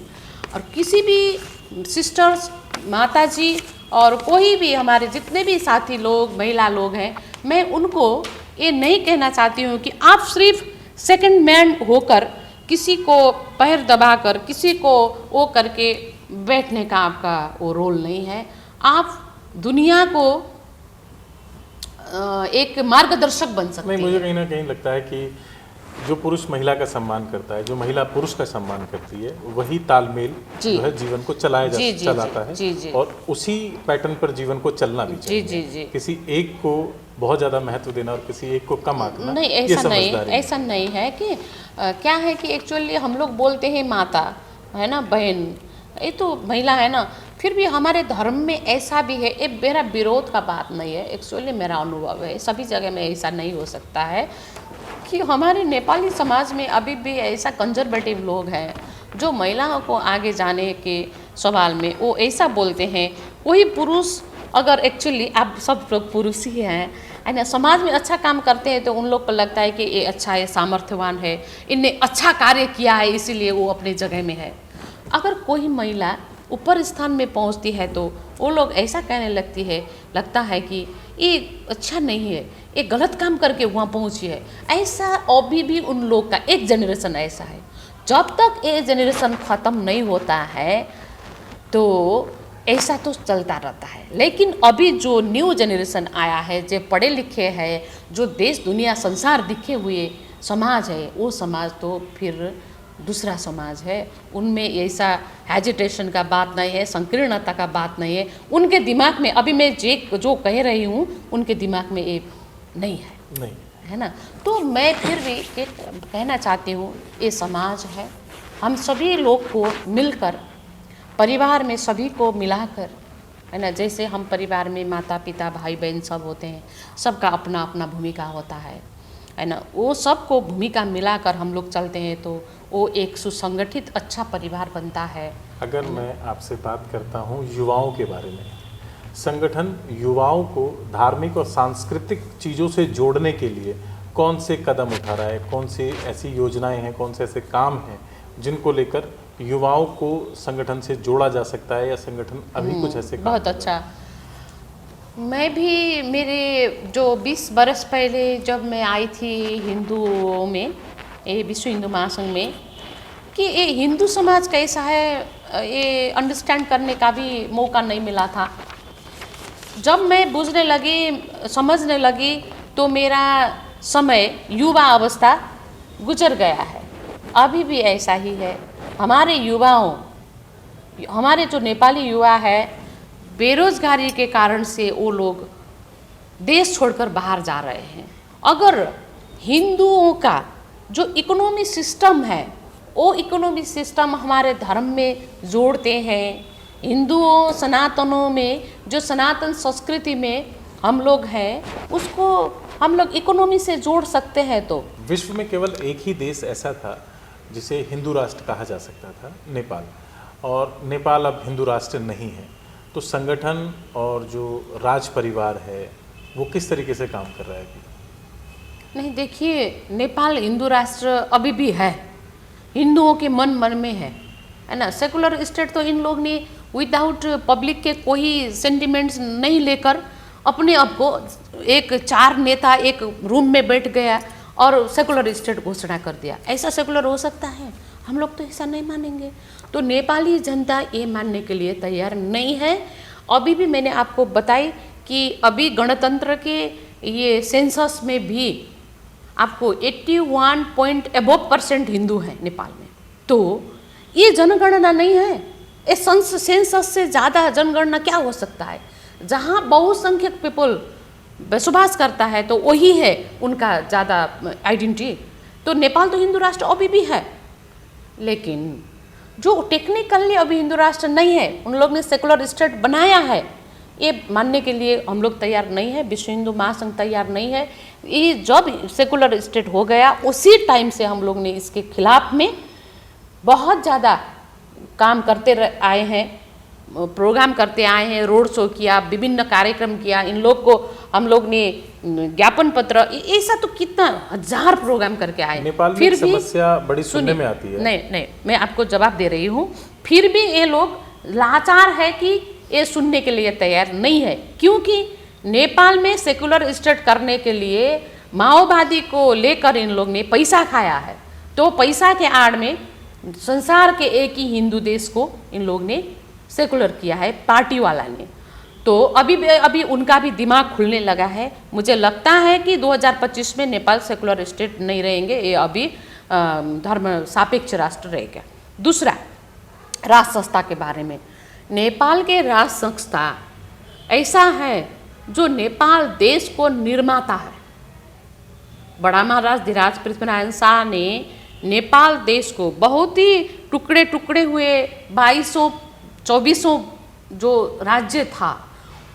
और किसी भी सिस्टर्स, माता जी और कोई भी हमारे जितने भी साथी लोग, महिला लोग हैं, मैं उनको ये नहीं कहना चाहती हूँ कि आप सिर्फ सेकंड मैन होकर किसी को पैर दबाकर, किसी को वो करके बैठने का आपका वो रोल नहीं है। आप दुनिया को एक मार्गदर्शक बन सकते हैं। नहीं, मुझे कहीं ना कहीं लगता है कि जो पुरुष महिला का सम्मान करता है, जो महिला पुरुष का सम्मान करती है, वही तालमेल जो है जीवन को चलाता है। और उसी पैटर्न पर जीवन को चलना भी चाहिए। किसी एक को बहुत ज़्यादा महत्व देना और किसी एक को कम आंकना नहीं, ऐसा नहीं है कि क्या है कि एक्चुअली हम लोग बोलते हैं माता, है ना, बहन, ये तो महिला है ना। फिर भी हमारे धर्म में ऐसा भी है, ये मेरा विरोध का बात नहीं है, एक्चुअली मेरा अनुभव है, सभी जगह में ऐसा नहीं हो सकता है कि हमारे नेपाली समाज में अभी भी ऐसा कंजर्वेटिव लोग हैं जो महिलाओं को आगे जाने के सवाल में वो ऐसा बोलते हैं। वही पुरुष, अगर एक्चुअली आप सब लोग पुरुष ही हैं, है ना, समाज में अच्छा काम करते हैं, तो उन लोग को लगता है कि ये अच्छा है, सामर्थ्यवान है, इनने अच्छा कार्य किया है, इसीलिए वो अपनी जगह में है। अगर कोई महिला ऊपर स्थान में पहुंचती है तो वो लोग ऐसा कहने लगता है कि ये अच्छा नहीं है, ये गलत काम करके वहाँ पहुँची है। ऐसा अभी भी उन लोग का एक जनरेशन ऐसा है। जब तक ये जनरेशन ख़त्म नहीं होता है तो ऐसा तो चलता रहता है। लेकिन अभी जो न्यू जनरेशन आया है, जो पढ़े लिखे हैं, जो देश दुनिया संसार दिखे हुए समाज है, वो समाज तो फिर दूसरा समाज है। उनमें ऐसा हेजिटेशन का बात नहीं है, संकीर्णता का बात नहीं है। उनके दिमाग में अभी मैं जो कह रही हूँ, उनके दिमाग में ये नहीं है ना। तो मैं फिर भी एक कहना चाहती हूँ, ये समाज है, हम सभी लोग को मिलकर, परिवार में सभी को मिलाकर, है ना, जैसे हम परिवार में माता पिता भाई बहन सब होते हैं, सबका अपना अपना भूमिका होता है ना। वो सबको भूमिका मिलाकर हम लोग चलते हैं तो वो एक सुसंगठित अच्छा परिवार बनता है। अगर मैं आपसे बात करता हूँ युवाओं के बारे में, संगठन युवाओं को धार्मिक और सांस्कृतिक चीज़ों से जोड़ने के लिए कौन से कदम उठा रहा है, कौन सी ऐसी योजनाएं हैं, कौन से ऐसे काम हैं जिनको लेकर युवाओं को संगठन से जोड़ा जा सकता है, या संगठन अभी कुछ ऐसे काम बहुत अच्छा। मैं भी मेरे जो 20 बरस पहले जब मैं आई थी हिंदुओं में, ये विश्व हिंदू महासंघ में, कि ये हिंदू समाज कैसा है ये अंडरस्टैंड करने का भी मौका नहीं मिला था। जब मैं बूझने लगी, समझने लगी, तो मेरा समय, युवा अवस्था गुजर गया है। अभी भी ऐसा ही है। हमारे युवाओं, हमारे जो नेपाली युवा है, बेरोजगारी के कारण से वो लोग देश छोड़कर बाहर जा रहे हैं। अगर हिंदुओं का जो इकोनॉमी सिस्टम है वो इकोनॉमिक सिस्टम हमारे धर्म में जोड़ते हैं। हिंदुओं सनातनों में जो सनातन संस्कृति में हम लोग हैं उसको हम लोग इकोनॉमी से जोड़ सकते हैं। तो विश्व में केवल एक ही देश ऐसा था जिसे हिंदू राष्ट्र कहा जा सकता था, नेपाल, और नेपाल अब हिंदू राष्ट्र नहीं है। तो संगठन और जो राज परिवार है वो किस तरीके से काम कर रहा है अभी? नहीं, देखिए, नेपाल हिंदू राष्ट्र अभी भी है, हिंदुओं के मन मन में है ना। सेकुलर स्टेट तो इन लोग ने विदाउट पब्लिक के कोई सेंटिमेंट्स नहीं लेकर अपने आप को एक 4 नेता एक रूम में बैठ गया और सेकुलर स्टेट घोषणा कर दिया। ऐसा सेकुलर हो सकता है? हम लोग तो ऐसा नहीं मानेंगे। तो नेपाली जनता ये मानने के लिए तैयार नहीं है। अभी भी मैंने आपको बताई कि अभी गणतंत्र के ये सेंसस में भी आपको 81% हिंदू हैं नेपाल में। तो ये जनगणना नहीं है, ये सेंसस से ज़्यादा जनगणना क्या हो सकता है? जहाँ बहुसंख्यक पीपल बसवास करता है तो वही है उनका ज़्यादा आइडेंटिटी। तो नेपाल तो हिंदू राष्ट्र अभी भी है, लेकिन जो टेक्निकली अभी हिंदू राष्ट्र नहीं है, उन लोग ने सेकुलर स्टेट बनाया है, ये मानने के लिए हम लोग तैयार नहीं है। विश्व हिंदू महासंघ तैयार नहीं है। ये जब सेकुलर स्टेट हो गया उसी टाइम से हम लोग ने इसके खिलाफ में बहुत ज़्यादा काम करते आए हैं, प्रोग्राम करते आए हैं, रोड शो किया, विभिन्न कार्यक्रम किया, इन लोग को हम लोग ने ज्ञापन पत्र, ऐसा तो कितना 1000 प्रोग्राम करके आए। नेपाल में समस्या बड़ी सुनने में आती है। नहीं, मैं आपको जवाब दे रही हूँ। फिर भी ये लोग लाचार है कि ये सुनने के लिए तैयार नहीं है, क्योंकि नेपाल में सेकुलर स्टेट करने के लिए माओवादी को लेकर इन लोग ने पैसा खाया है। तो पैसा के आड़ में संसार के एक ही हिंदू देश को इन लोग ने सेकुलर किया है, पार्टी वाला ने। तो अभी उनका भी दिमाग खुलने लगा है। मुझे लगता है कि 2025 में नेपाल सेकुलर स्टेट नहीं रहेंगे, ये अभी धर्म सापेक्ष राष्ट्र रहेगा। दूसरा, राज संस्था के बारे में, नेपाल के राज संस्था ऐसा है जो नेपाल देश को निर्माता है। बड़ा महाराज धीराज पृथ्वीनारायण शाह ने नेपाल देश को बहुत ही टुकड़े टुकड़े हुए 2200-2400 जो राज्य था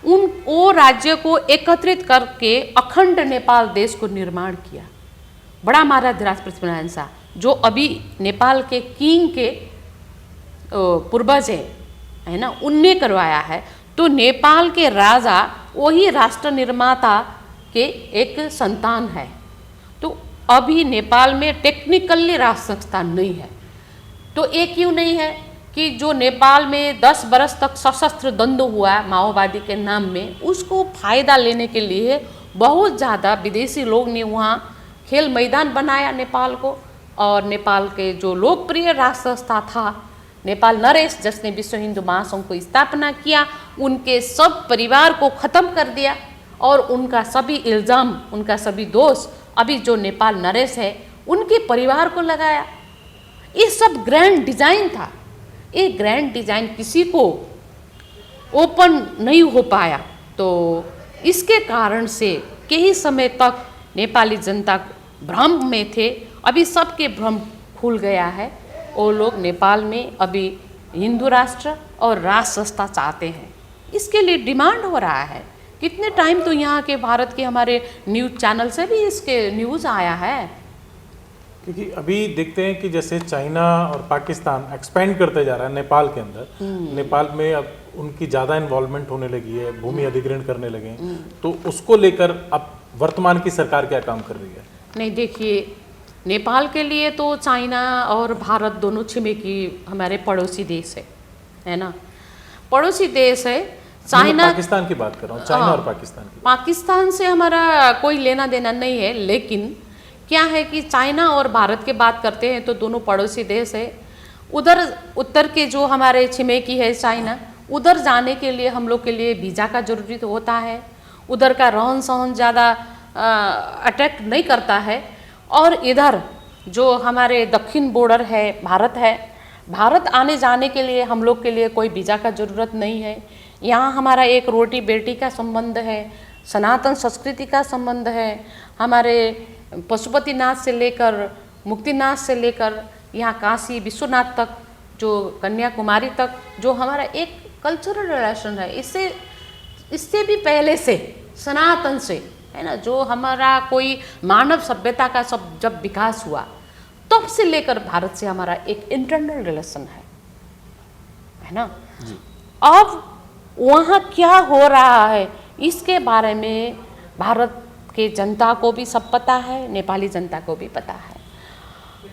वो राज्य को एकत्रित करके अखंड नेपाल देश को निर्माण किया। बड़ा महाराज धीराज पृथ्वीनारायण शाह जो अभी नेपाल के किंग के पूर्वज है ना, उनने करवाया है। तो नेपाल के राजा वही राष्ट्र निर्माता के एक संतान है। तो अभी नेपाल में टेक्निकली राज संस्था नहीं है। तो ये क्यों नहीं है कि जो नेपाल में 10 बरस तक सशस्त्र द्वंद्व हुआ माओवादी के नाम में, उसको फायदा लेने के लिए बहुत ज़्यादा विदेशी लोग ने वहाँ खेल मैदान बनाया नेपाल को। और नेपाल के जो लोकप्रिय राज संस्था था नेपाल नरेश, जिसने विश्व हिंदू महासंघ को स्थापना किया, उनके सब परिवार को ख़त्म कर दिया और उनका सभी इल्ज़ाम, उनका सभी दोष अभी जो नेपाल नरेश है उनके परिवार को लगाया। ये सब ग्रैंड डिजाइन था। ये ग्रैंड डिजाइन किसी को ओपन नहीं हो पाया। तो इसके कारण से कई समय तक नेपाली जनता भ्रम में थे। अभी सबके भ्रम खुल गया है। वो लोग नेपाल में अभी हिंदू राष्ट्र और राज संस्था चाहते हैं। इसके लिए डिमांड हो रहा है। कितने टाइम तो यहाँ के भारत के हमारे न्यूज़ चैनल से भी इसके न्यूज़ आया है। क्योंकि अभी देखते हैं कि जैसे चाइना और पाकिस्तान एक्सपेंड करते जा रहा है नेपाल के अंदर, नेपाल में अब उनकी ज़्यादा इन्वॉल्वमेंट होने लगी है, भूमि अधिग्रहण करने लगे हैं। तो उसको लेकर अब वर्तमान की सरकार क्या काम कर रही है? नहीं, देखिए, नेपाल के लिए तो चाइना और भारत दोनों छिमेकी हमारे पड़ोसी देश है ना, पड़ोसी देश है। चाइना, पाकिस्तान की बात कर रहा हूँ, चाइना और पाकिस्तान की। पाकिस्तान से हमारा कोई लेना देना नहीं है, लेकिन क्या है कि चाइना और भारत की बात करते हैं तो दोनों पड़ोसी देश है। उधर उत्तर के जो हमारे छिमेकी है चाइना, उधर जाने के लिए हम लोग के लिए वीज़ा का जरूरी होता है। उधर का रहन सहन ज़्यादा अट्रैक्ट नहीं करता है। और इधर जो हमारे दक्षिण बॉर्डर है भारत आने जाने के लिए हम लोग के लिए कोई वीज़ा का ज़रूरत नहीं है। यहाँ हमारा एक रोटी बेटी का संबंध है, सनातन संस्कृति का संबंध है। हमारे पशुपतिनाथ से लेकर मुक्तिनाथ से लेकर यहाँ काशी विश्वनाथ तक, जो कन्याकुमारी तक, जो हमारा एक कल्चरल रिलेशन है, इससे भी पहले से सनातन से, है ना, जो हमारा कोई मानव सभ्यता का सब जब विकास हुआ तब से लेकर भारत से हमारा एक इंटरनल रिलेशन है ना। अब वहाँ क्या हो रहा है इसके बारे में भारत के जनता को भी सब पता है, नेपाली जनता को भी पता है।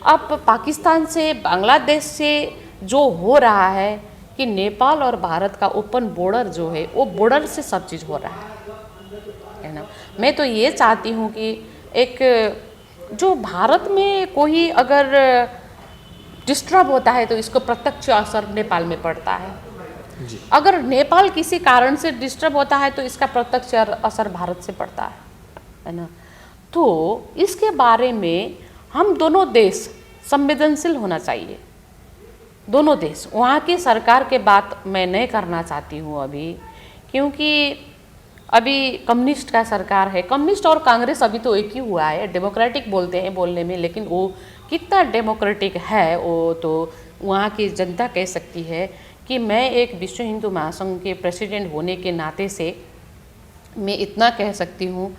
अब पाकिस्तान से, बांग्लादेश से जो हो रहा है कि नेपाल और भारत का ओपन बॉर्डर जो है, वो बॉर्डर से सब चीज़ हो रहा है ना। मैं तो ये चाहती हूँ कि एक जो भारत में कोई अगर डिस्टर्ब होता है तो इसको प्रत्यक्ष असर नेपाल में पड़ता है। अगर नेपाल किसी कारण से डिस्टर्ब होता है तो इसका प्रत्यक्ष असर भारत से पड़ता है ना। तो इसके बारे में हम दोनों देश संवेदनशील होना चाहिए, दोनों देश। वहाँ की सरकार के बात मैं नहीं करना चाहती हूँ अभी, क्योंकि अभी कम्युनिस्ट का सरकार है। कम्युनिस्ट और कांग्रेस अभी तो एक ही हुआ है, डेमोक्रेटिक बोलते हैं बोलने में, लेकिन वो कितना डेमोक्रेटिक है वो तो वहाँ की जनता कह सकती है। कि मैं एक विश्व हिंदू महासंघ के प्रेसिडेंट होने के नाते से मैं इतना कह सकती हूँ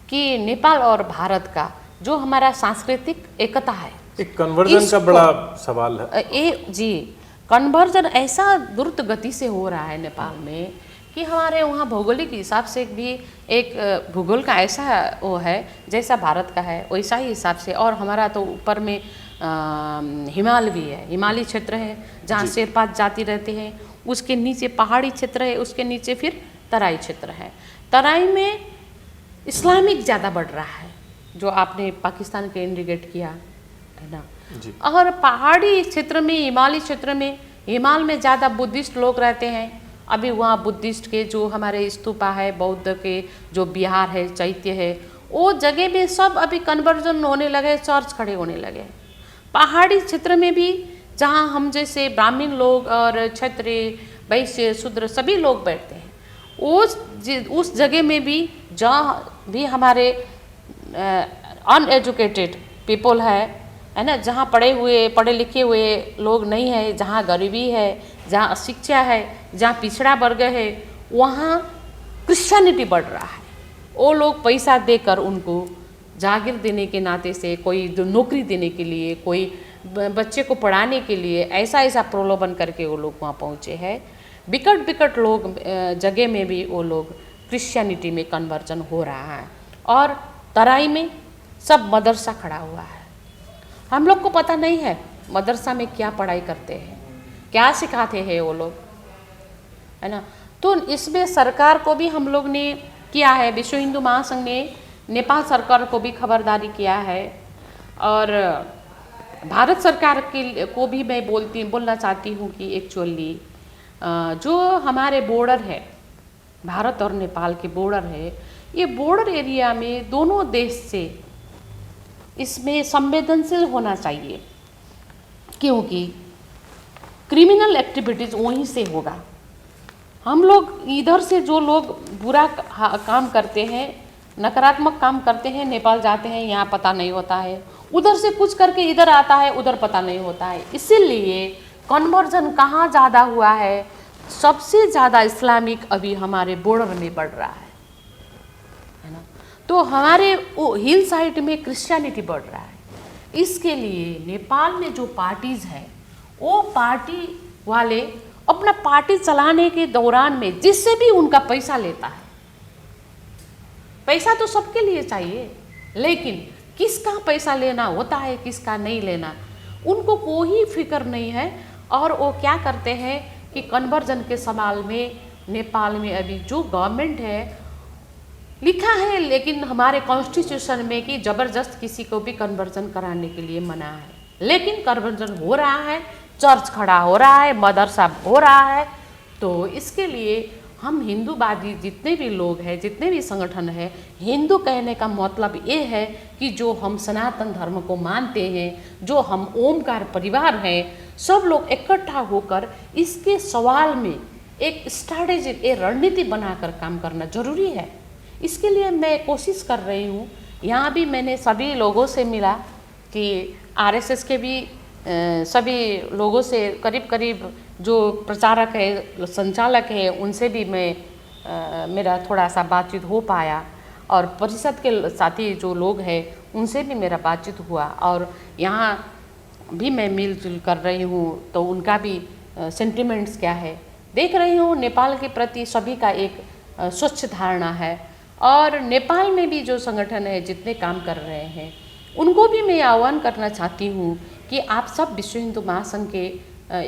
कि नेपाल और भारत का जो हमारा सांस्कृतिक एकता है, एक कन्वर्जन का बड़ा सवाल है। जी, कन्वर्जन ऐसा द्रुत गति से हो रहा है नेपाल में कि हमारे वहाँ भौगोलिक हिसाब से भी एक भूगोल का ऐसा वो है जैसा भारत का है वैसा ही हिसाब से। और हमारा तो ऊपर में हिमाल भी है, हिमालय क्षेत्र है जहाँ शेरपा जाति रहते हैं, उसके नीचे पहाड़ी क्षेत्र है, उसके नीचे फिर तराई क्षेत्र है। तराई में इस्लामिक ज़्यादा बढ़ रहा है, जो आपने पाकिस्तान के इंडिकेट किया है ना। और पहाड़ी क्षेत्र में, हिमालय क्षेत्र में, हिमाल में ज़्यादा बुद्धिस्ट लोग रहते हैं। अभी वहाँ बुद्धिस्ट के जो हमारे स्तूपा है, बौद्ध के जो बिहार है, चैत्य है, वो जगह में सब अभी कन्वर्जन होने लगे, चर्च खड़े होने लगे। पहाड़ी क्षेत्र में भी जहाँ हम जैसे ब्राह्मण लोग और क्षत्रिय, वैश्य, शूद्र सभी लोग बैठते हैं, उस जगह में भी जहाँ भी हमारे अनएजुकेटेड पीपल है ना, जहाँ पढ़े लिखे हुए लोग नहीं है, जहाँ गरीबी है, जहाँ अशिक्षा है, जहाँ पिछड़ा वर्ग है, वहाँ क्रिश्चियनिटी बढ़ रहा है। वो लोग पैसा देकर उनको जागीर देने के नाते से, कोई जो नौकरी देने के लिए, कोई बच्चे को पढ़ाने के लिए ऐसा प्रलोभन करके वो लोग वहाँ पहुँचे हैं। बिकट लोग जगह में भी वो लोग क्रिश्चियनिटी में कन्वर्जन हो रहा है। और तराई में सब मदरसा खड़ा हुआ है। हम लोग को पता नहीं है मदरसा में क्या पढ़ाई करते हैं, क्या सिखाते हैं वो लोग, है ना। तो इसमें सरकार को भी हम लोग ने किया है, विश्व हिंदू महासंघ ने नेपाल सरकार को भी खबरदारी किया है। और भारत सरकार को भी मैं बोलना चाहती हूँ कि एक्चुअली जो हमारे बॉर्डर है, भारत और नेपाल के बॉर्डर है, ये बॉर्डर एरिया में दोनों देश से इसमें संवेदनशील होना चाहिए, क्योंकि क्रिमिनल एक्टिविटीज़ वहीं से होगा। हम लोग इधर से जो लोग बुरा काम करते हैं, नकारात्मक काम करते हैं, नेपाल जाते हैं, यहाँ पता नहीं होता है, उधर से कुछ करके इधर आता है, उधर पता नहीं होता है। इसीलिए कन्वर्जन कहाँ ज़्यादा हुआ है, सबसे ज़्यादा इस्लामिक अभी हमारे बॉर्डर में बढ़ रहा है ना। तो हमारे वो हिल साइड में क्रिश्चियनिटी बढ़ रहा है। इसके लिए नेपाल में जो पार्टीज़ है, वो पार्टी वाले अपना पार्टी चलाने के दौरान में जिससे भी उनका पैसा लेता है, पैसा तो सबके लिए चाहिए, लेकिन किसका पैसा लेना होता है, किसका नहीं लेना, उनको कोई फिक्र नहीं है। और वो क्या करते हैं कि कन्वर्जन के सवाल में नेपाल में अभी जो गवर्नमेंट है, लिखा है लेकिन हमारे कॉन्स्टिट्यूशन में कि ज़बरदस्त किसी को भी कन्वर्जन कराने के लिए मना है, लेकिन कन्वर्जन हो रहा है, चर्च खड़ा हो रहा है, मदरसा हो रहा है। तो इसके लिए हम हिंदूवादी जितने भी लोग हैं, जितने भी संगठन हैं, हिंदू कहने का मतलब ये है कि जो हम सनातन धर्म को मानते हैं, जो हम ओमकार परिवार हैं, सब लोग इकट्ठा होकर इसके सवाल में एक स्ट्रैटेजिक, एक रणनीति बनाकर काम करना जरूरी है। इसके लिए मैं कोशिश कर रही हूँ। यहाँ भी मैंने सभी लोगों से मिला कि आरएसएस के भी सभी लोगों से करीब करीब जो प्रचारक है, संचालक है, उनसे भी मेरा थोड़ा सा बातचीत हो पाया और परिषद के साथी जो लोग हैं उनसे भी मेरा बातचीत हुआ और यहाँ भी मैं मिलजुल कर रही हूँ तो उनका भी सेंटिमेंट्स क्या है देख रही हूँ। नेपाल के प्रति सभी का एक स्वच्छ धारणा है और नेपाल में भी जो संगठन है जितने काम कर रहे हैं उनको भी मैं आह्वान करना चाहती हूँ कि आप सब विश्व हिंदू महासंघ के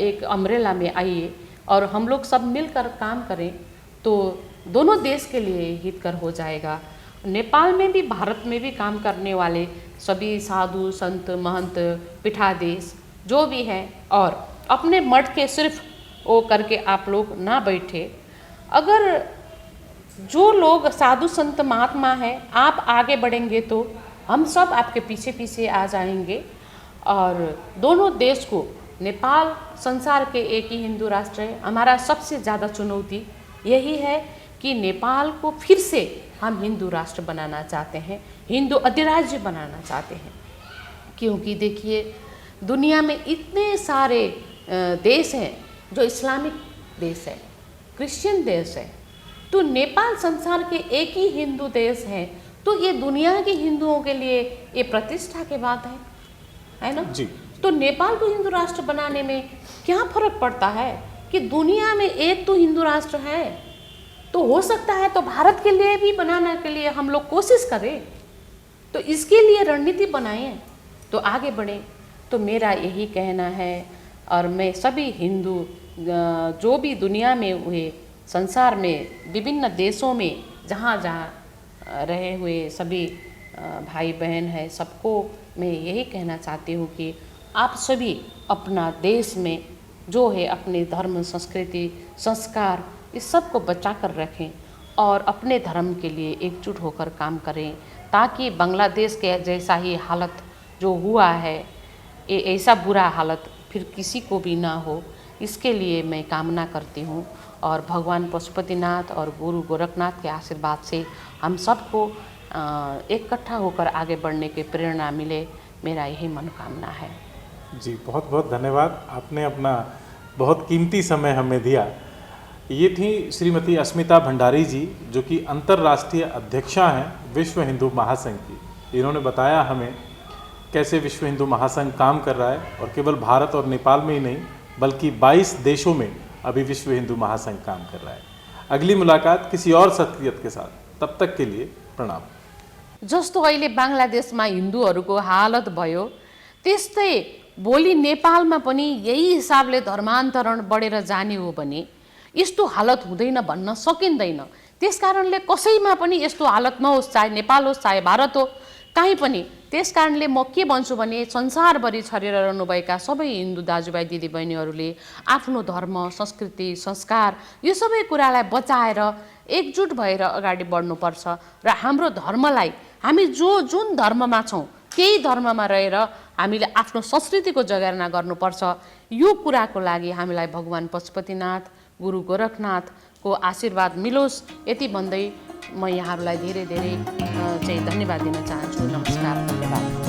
एक अम्ब्रेला में आइए और हम लोग सब मिलकर काम करें तो दोनों देश के लिए हितकर हो जाएगा। नेपाल में भी भारत में भी काम करने वाले सभी साधु संत महंत पीठाधीश जो भी हैं और अपने मठ के सिर्फ वो करके आप लोग ना बैठे। अगर जो लोग साधु संत महात्मा हैं आप आगे बढ़ेंगे तो हम सब आपके पीछे पीछे आ जाएंगे और दोनों देश को, नेपाल संसार के एक ही हिंदू राष्ट्र है। हमारा सबसे ज़्यादा चुनौती यही है कि नेपाल को फिर से हम हिंदू राष्ट्र बनाना चाहते हैं, हिंदू अधिराज्य बनाना चाहते हैं। क्योंकि देखिए दुनिया में इतने सारे देश हैं जो इस्लामिक देश है, क्रिश्चियन देश है, तो नेपाल संसार के एक ही हिंदू देश है तो ये दुनिया के हिंदुओं के लिए ये प्रतिष्ठा की बात है ना जी। तो नेपाल को हिंदू राष्ट्र बनाने में क्या फर्क पड़ता है कि दुनिया में एक तो हिंदू राष्ट्र है तो हो सकता है तो भारत के लिए भी बनाने के लिए हम लोग कोशिश करें, तो इसके लिए रणनीति बनाएं तो आगे बढ़ें। तो मेरा यही कहना है और मैं सभी हिंदू जो भी दुनिया में हुए संसार में विभिन्न देशों में जहाँ जहाँ रहे हुए सभी भाई बहन हैं सबको मैं यही कहना चाहती हूँ कि आप सभी अपना देश में जो है अपने धर्म संस्कृति संस्कार इस सब को बचा कर रखें और अपने धर्म के लिए एकजुट होकर काम करें ताकि बांग्लादेश के जैसा ही हालत जो हुआ है ये ऐसा बुरा हालत फिर किसी को भी ना हो, इसके लिए मैं कामना करती हूँ। और भगवान पशुपतिनाथ और गुरु गोरखनाथ के आशीर्वाद से हम सबको इकट्ठा होकर आगे बढ़ने की प्रेरणा मिले, मेरा यही मनोकामना है। जी बहुत बहुत धन्यवाद, आपने अपना बहुत कीमती समय हमें दिया। ये थी श्रीमती अस्मिता भंडारी जी जो कि अंतर्राष्ट्रीय अध्यक्षा हैं विश्व हिंदू महासंघ की। इन्होंने बताया हमें कैसे विश्व हिंदू महासंघ काम कर रहा है और केवल भारत और नेपाल में ही नहीं बल्कि 22 देशों में अभी विश्व हिंदू महासंघ काम कर रहा है। अगली मुलाकात किसी और शख्सियत के साथ, तब तक के लिए प्रणाम। जस्तो अहिले बांग्लादेशमा हिन्दूहरूको हालत भयो त्यस्तै भोलि नेपालमा पनि यही हिसाबले धर्मान्तरण बढेर जाने हो भने यस्तो हालत हुँदैन भन्न सकिँदैन। त्यसकारणले कसैमा पनि यस्तो हालत नहोस्, चाहे नेपाल होस् चाहे भारत हो कहीँ पनि। त्यसकारणले म के भन्छु भने संसारभरि छरेर रहनुभएका सबै हिन्दू दाजुभाइ दिदीबहिनीहरूले आफ्नो धर्म संस्कृति संस्कार यो सबै कुरालाई बचाएर एकजुट भएर अगाडि बढ्नुपर्छ र हाम्रो धर्मलाई हामी जुन धर्ममा छौँ त्यही धर्ममा रहेर हामीले आफ्नो संस्कृतिको जगेर्ना गर्नुपर्छ। यो कुराको लागि हामीलाई भगवान पशुपतिनाथ गुरु गोरखनाथको आशीर्वाद मिलोस् यति भन्दै म यहाँहरूलाई धेरै धेरै चाहिँ धन्यवाद दिन चाहन्छु। नमस्कार, धन्यवाद।